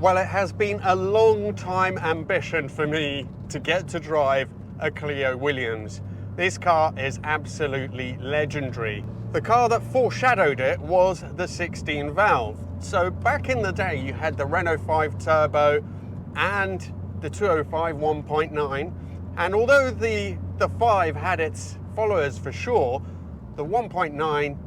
Well, it has been a long time ambition for me to get to drive a Clio Williams. This car is absolutely legendary. The car that foreshadowed it was the 16 valve. So back in the day, you had the Renault 5 Turbo and the 205 1.9. And although the 5 had its followers for sure, the 1.9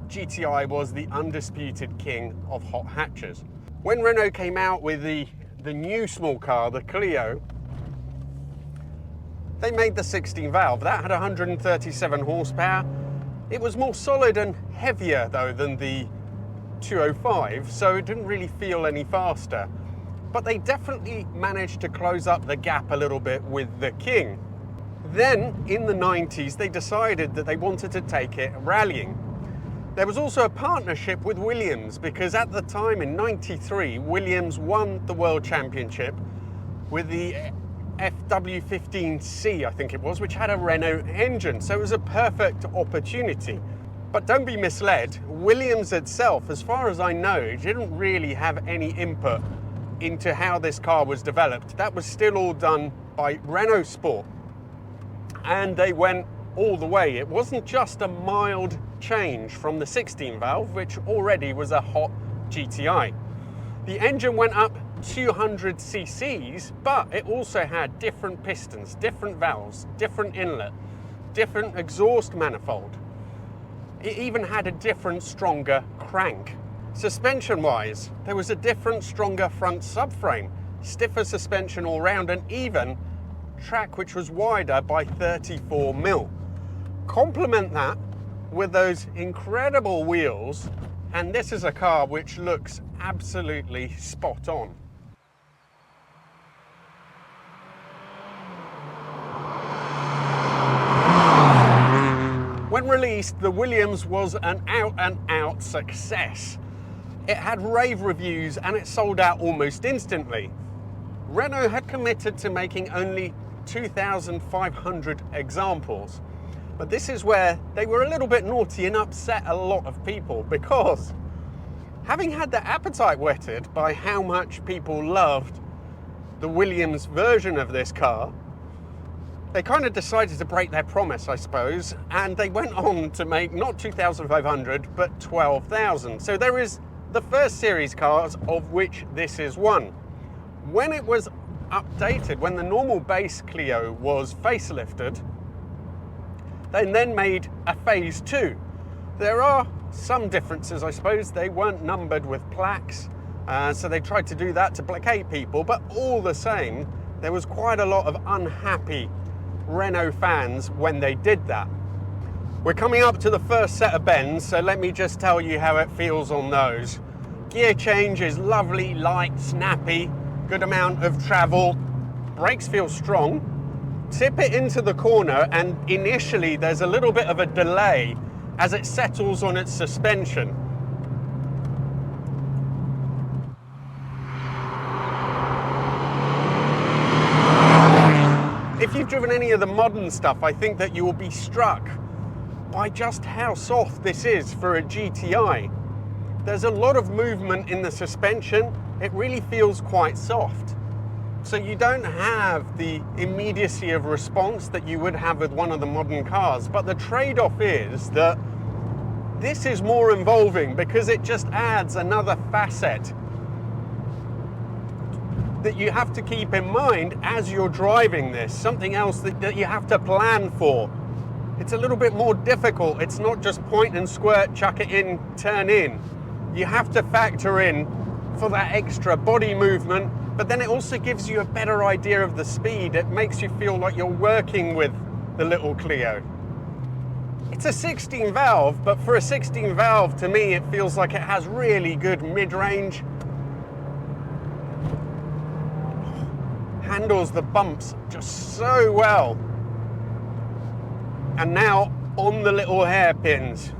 GTI was the undisputed king of hot hatches. When Renault came out with the new small car, the Clio, they made the 16 valve. That had 137 horsepower. It was more solid and heavier though than the 205, so it didn't really feel any faster. But they definitely managed to close up the gap a little bit with the King. Then in the 90s, they decided that they wanted to take it rallying. There was also a partnership with Williams, because at the time in 93, Williams won the World Championship with the FW15C, I think it was, which had a Renault engine. So it was a perfect opportunity. But don't be misled, Williams itself, as far as I know, didn't really have any input into how this car was developed. That was still all done by Renault Sport. And they went all the way. It wasn't just a mild change from the 16 valve, which already was a hot GTI. The engine went up 200 cc's, but it also had different pistons, different valves, different inlet, different exhaust manifold. It even had a different, stronger crank. Suspension-wise, there was a different, stronger front subframe, stiffer suspension all round, and even track which was wider by 34 mil. Complement that with those incredible wheels, and this is a car which looks absolutely spot on. When released, the Williams was an out-and-out success. It had rave reviews and it sold out almost instantly. Renault had committed to making only 2,500 examples. But this is where they were a little bit naughty and upset a lot of people, because having had their appetite whetted by how much people loved the Williams version of this car, they kind of decided to break their promise, I suppose, and they went on to make not 2,500 but 12,000. So there is the first series cars, of which this is one. When it was updated, when the normal base Clio was facelifted, they then made a phase 2. There are some differences, I suppose. They weren't numbered with plaques, so they tried to do that to placate people, but all the same, there was quite a lot of unhappy Renault fans when they did that. We're coming up to the first set of bends, so let me just tell you how it feels on those. Gear change is lovely, light, snappy, good amount of travel. Brakes feel strong. Tip it into the corner, and initially there's a little bit of a delay as it settles on its suspension. If you've driven any of the modern stuff, I think that you will be struck by just how soft this is for a GTI. There's a lot of movement in the suspension. It really feels quite soft. So you don't have the immediacy of response that you would have with one of the modern cars. But the trade-off is that this is more involving, because it just adds another facet that you have to keep in mind as you're driving this, something else that you have to plan for. It's a little bit more difficult. It's not just point and squirt, chuck it in, turn in. You have to factor in for that extra body movement, but then it also gives you a better idea of the speed. It makes you feel like you're working with the little Clio. It's a 16 valve, but for a 16 valve, to me, it feels like it has really good mid-range. Handles the bumps just so well. And now on the little hairpins.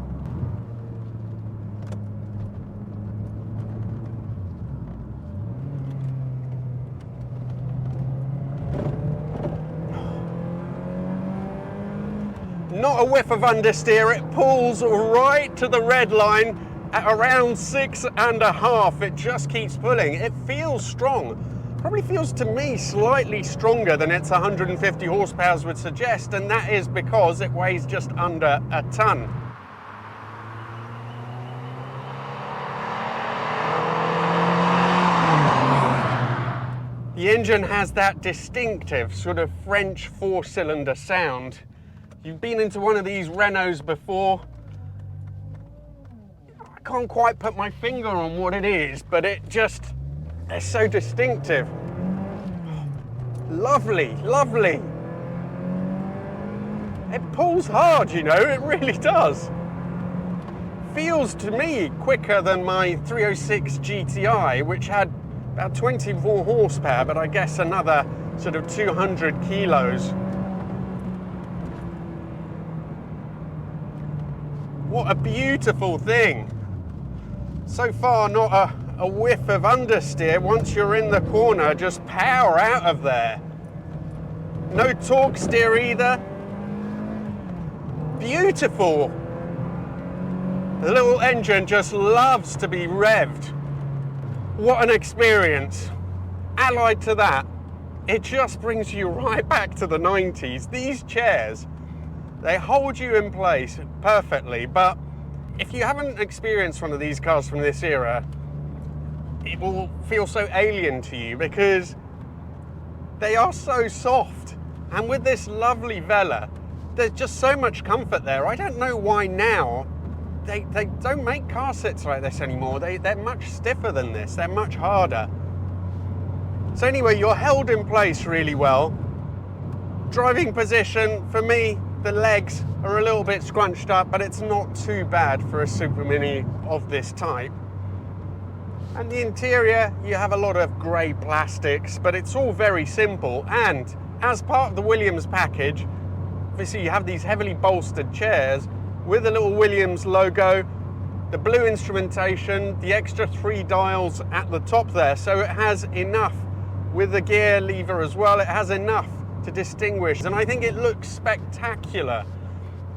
Not a whiff of understeer, it pulls right to the red line, At around 6.5, it just keeps pulling. It feels strong. Probably feels to me slightly stronger than its 150 horsepower would suggest, and that is because it weighs just under a ton. The engine has that distinctive sort of French 4-cylinder sound. You've been into one of these Renaults before. I can't quite put my finger on what it is, but it's so distinctive. Lovely, lovely. It pulls hard, you know, it really does. Feels to me quicker than my 306 GTI, which had about 24 horsepower, but I guess another sort of 200 kilos. What a beautiful thing. So far, not a whiff of understeer. Once you're in the corner, just power out of there. No torque steer either. Beautiful. The little engine just loves to be revved. What an experience. Allied to that, it just brings you right back to the 90s. These chairs, they hold you in place perfectly, but if you haven't experienced one of these cars from this era, it will feel so alien to you because they are so soft. And with this lovely Vela, there's just so much comfort there. I don't know why now they don't make car seats like this anymore. They're much stiffer than this. They're much harder. So anyway, you're held in place really well. Driving position, for me, the legs are a little bit scrunched up, but it's not too bad for a Super Mini of this type. And the interior, you have a lot of grey plastics, but it's all very simple. And as part of the Williams package, obviously you have these heavily bolstered chairs with the little Williams logo, the blue instrumentation, the extra 3 dials at the top there. So it has enough with the gear lever as well. It has enough to distinguish, and I think it looks spectacular.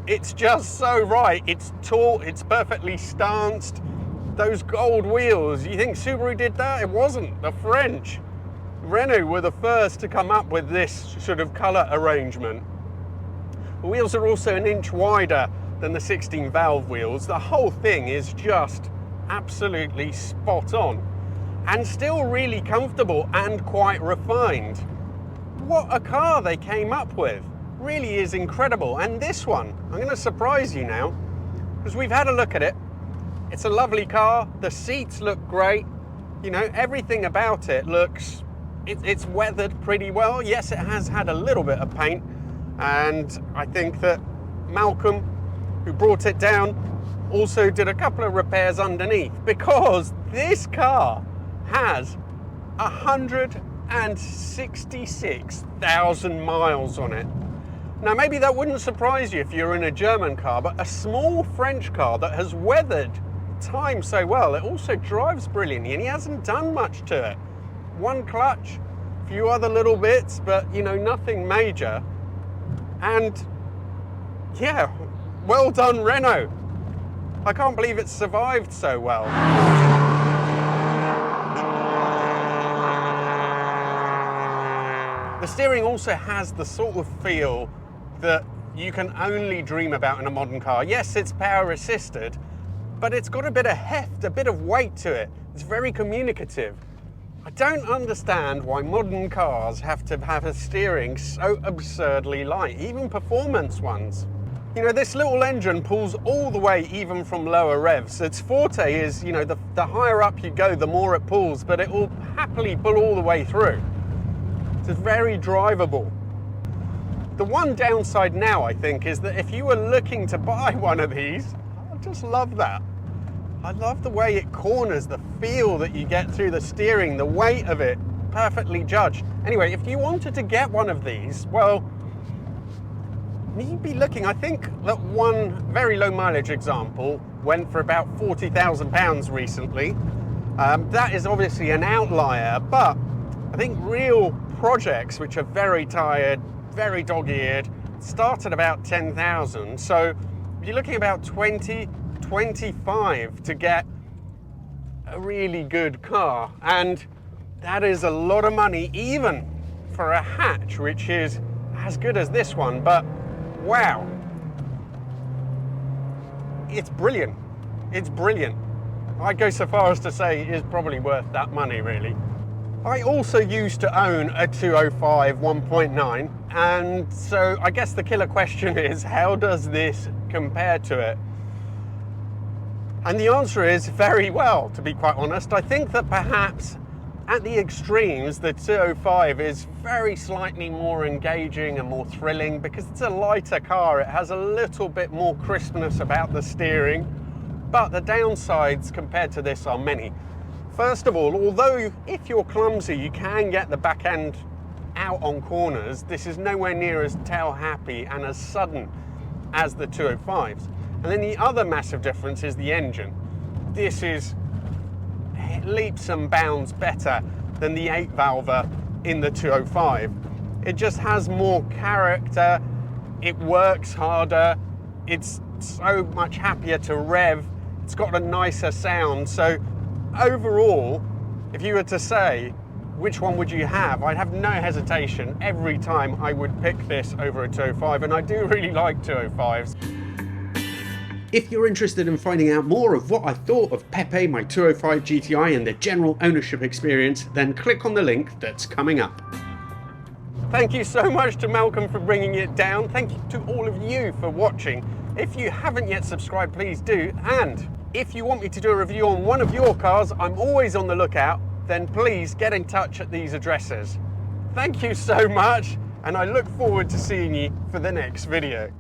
It's just so right. It's tall, it's perfectly stanced. Those gold wheels, you think Subaru did that? It wasn't. The French. Renault were the first to come up with this sort of colour arrangement. The wheels are also an inch wider than the 16 valve wheels. The whole thing is just absolutely spot on and still really comfortable and quite refined. What a car they came up with. Really is incredible. And this one, I'm going to surprise you now, because we've had a look at it. It's a lovely car. The seats look great. You know, everything about it looks, it's weathered pretty well. Yes, it has had a little bit of paint, and I think that Malcolm, who brought it down, also did a couple of repairs underneath, because this car has 166,000 miles on it. Now maybe that wouldn't surprise you if you're in a German car, but a small French car that has weathered time so well, it also drives brilliantly, and he hasn't done much to it. One clutch, a few other little bits, but you know, nothing major. And yeah, well done Renault. I can't believe it survived so well. The steering also has the sort of feel that you can only dream about in a modern car. Yes, it's power assisted, but it's got a bit of heft, a bit of weight to it. It's very communicative. I don't understand why modern cars have to have a steering so absurdly light, even performance ones. You know, this little engine pulls all the way, even from lower revs. Its forte is, you know, the higher up you go, the more it pulls, but it will happily pull all the way through. It's very drivable. The one downside now, I think, is that if you were looking to buy one of these, I just love that. I love the way it corners, the feel that you get through the steering, the weight of it, perfectly judged. Anyway, if you wanted to get one of these, well, you'd be looking, I think that one very low mileage example went for about £40,000 recently. That is obviously an outlier, but I think real projects which are very tired, very dog-eared, start at about 10,000. So you're looking about 20, $125 to get a really good car, and that is a lot of money even for a hatch which is as good as this one. But wow, it's brilliant. It's brilliant. I'd go so far as to say it is probably worth that money, really. I also used to own a 205 1.9, and so I guess the killer question is, how does this compare to it? And the answer is very well, to be quite honest. I think that perhaps at the extremes, the 205 is very slightly more engaging and more thrilling because it's a lighter car. It has a little bit more crispness about the steering, but the downsides compared to this are many. First of all, although if you're clumsy, you can get the back end out on corners, this is nowhere near as tail happy and as sudden as the 205s. And then the other massive difference is the engine. This is leaps and bounds better than the 8-valver in the 205. It just has more character, it works harder, it's so much happier to rev, it's got a nicer sound. So overall, if you were to say which one would you have, I'd have no hesitation. Every time I would pick this over a 205, and I do really like 205s. If you're interested in finding out more of what I thought of Pepe, my 205 GTI, and the general ownership experience, then click on the link that's coming up. Thank you so much to Malcolm for bringing it down. Thank you to all of you for watching. If you haven't yet subscribed, please do. And if you want me to do a review on one of your cars, I'm always on the lookout, then please get in touch at these addresses. Thank you so much, and I look forward to seeing you for the next video.